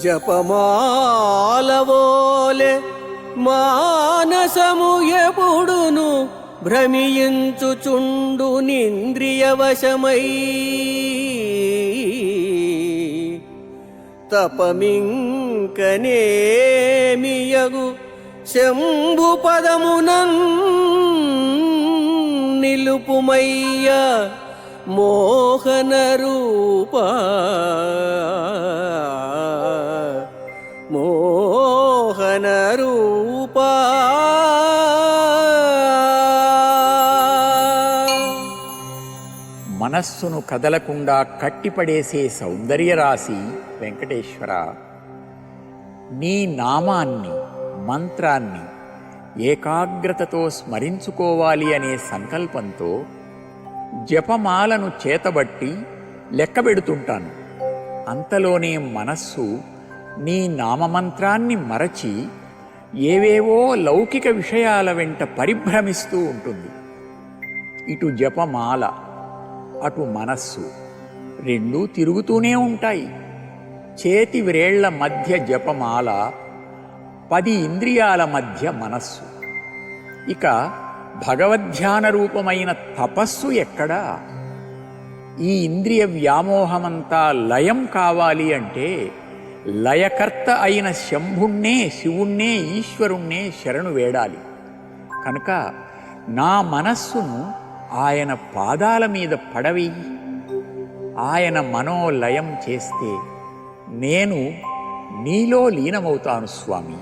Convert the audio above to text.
జపమాలవోలే మానసము ఎప్పుడును భ్రమించుచుండు నింద్రియవశమై తపమింకనేమియగు శంభు పదమునన్ నిలుపుమయ్య మోహన రూపా మోహన రూపా. మనస్సును కదలకుండా కట్టిపడేసే సౌందర్యరాశి వెంకటేశ్వర, నీ నామాన్ని మంత్రాన్ని ఏకాగ్రతతో స్మరించుకోవాలి అనే సంకల్పంతో జపమాలను చేతబట్టి లెక్కబెడుతుంటాను. అంతలోనే మనస్సు నీ నామమంత్రాన్ని మరచి ఏవేవో లౌకిక విషయాల వెంట పరిభ్రమిస్తూ ఉంటుంది. ఇటు జపమాల అటు మనస్సు రెండూ తిరుగుతూనే ఉంటాయి. చేతి వ్రేళ్ల మధ్య జపమాల, 10 ఇంద్రియాల మధ్య మనస్సు. ఇక భగవద్ధ్యాన రూపమైన తపస్సు ఎక్కడా? ఈ ఇంద్రియ వ్యామోహమంతా లయం కావాలి అంటే లయకర్త అయిన శంభుణ్ణే, శివుణ్ణే, ఈశ్వరుణ్ణే శరణు వేడాలి. కనుక నా మనస్సును ఆయన పాదాల మీద పడవేయి. ఆయన మనోలయం చేస్తే నేను నీలో లీనమవుతాను స్వామి.